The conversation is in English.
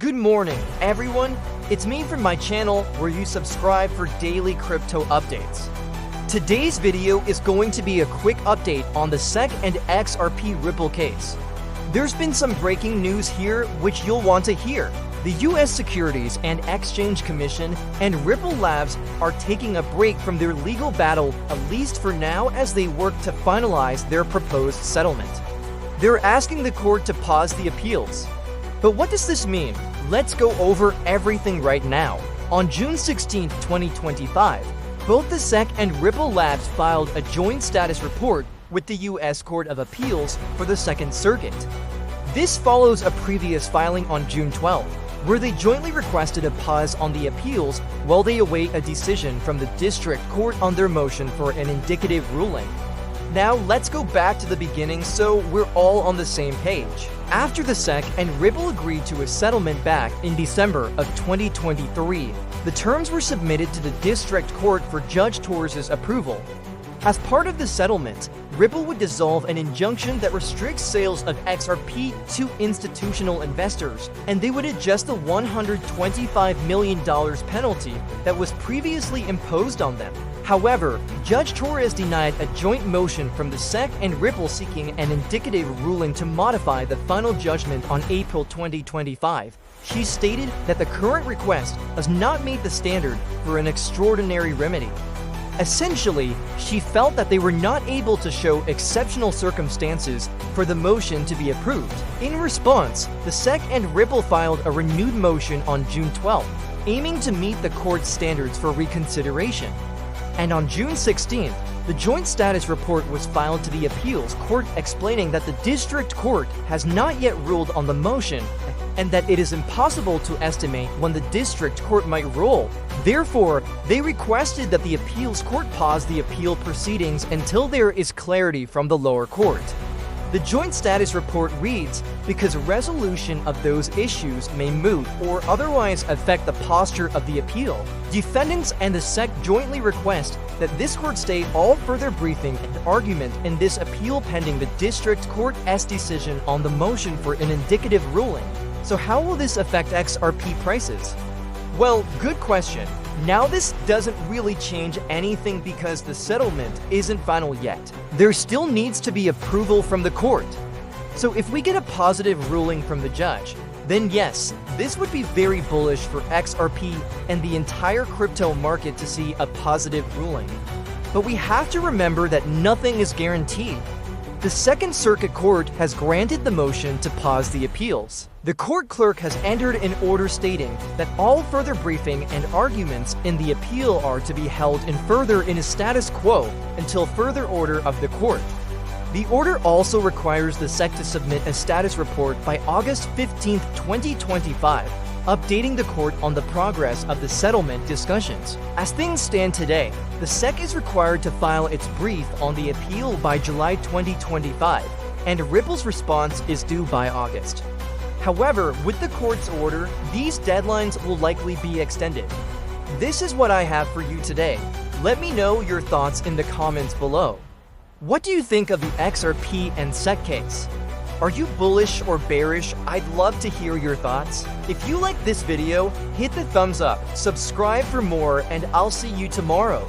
Good morning, everyone. It's me from my channel where you subscribe for daily crypto updates. Today's video is going to be a quick update on the SEC and XRP Ripple case. There's been some breaking news here which you'll want to hear. The US Securities and Exchange Commission and Ripple Labs are taking a break from their legal battle, at least for now, as they work to finalize their proposed settlement. They're asking the court to pause the appeals. But what does this mean? Let's go over everything right now. On June 16, 2025, both the SEC and Ripple Labs filed a joint status report with the US Court of Appeals for the Second Circuit. This follows a previous filing on June 12, where they jointly requested a pause on the appeals while they await a decision from the district court on their motion for an indicative ruling. Now let's go back to the beginning so we're all on the same page. After the SEC and Ripple agreed to a settlement back in December of 2023, the terms were submitted to the district court for Judge Torres' approval. As part of the settlement, Ripple would dissolve an injunction that restricts sales of XRP to institutional investors, and they would adjust the $125 million penalty that was previously imposed on them. However, Judge Torres denied a joint motion from the SEC and Ripple seeking an indicative ruling to modify the final judgment on April 2025. She stated that the current request does not meet the standard for an extraordinary remedy. Essentially, she felt that they were not able to show exceptional circumstances for the motion to be approved. In response, the SEC and Ripple filed a renewed motion on June 12, aiming to meet the court's standards for reconsideration. And on June 16th, the joint status report was filed to the appeals court explaining that the district court has not yet ruled on the motion and that it is impossible to estimate when the district court might rule. Therefore, they requested that the appeals court pause the appeal proceedings until there is clarity from the lower court. The joint status report reads, because resolution of those issues may moot or otherwise affect the posture of the appeal, defendants and the SEC jointly request that this court stay all further briefing and argument in this appeal pending the district court's decision on the motion for an indicative ruling. So how will this affect XRP prices? Well, good question. Now this doesn't really change anything because the settlement isn't final yet. There still needs to be approval from the court. So if we get a positive ruling from the judge, then yes, this would be very bullish for XRP and the entire crypto market to see a positive ruling. But we have to remember that nothing is guaranteed. The Second Circuit Court has granted the motion to pause the appeals. The court clerk has entered an order stating that all further briefing and arguments in the appeal are to be held in a status quo until further order of the court. The order also requires the SEC to submit a status report by August 15, 2025, updating the court on the progress of the settlement discussions. As things stand today, the SEC is required to file its brief on the appeal by July 2025, and Ripple's response is due by August. However, with the court's order, these deadlines will likely be extended. This is what I have for you today. Let me know your thoughts in the comments below. What do you think of the XRP and SEC case? Are you bullish or bearish? I'd love to hear your thoughts. If you like this video, hit the thumbs up, subscribe for more, and I'll see you tomorrow.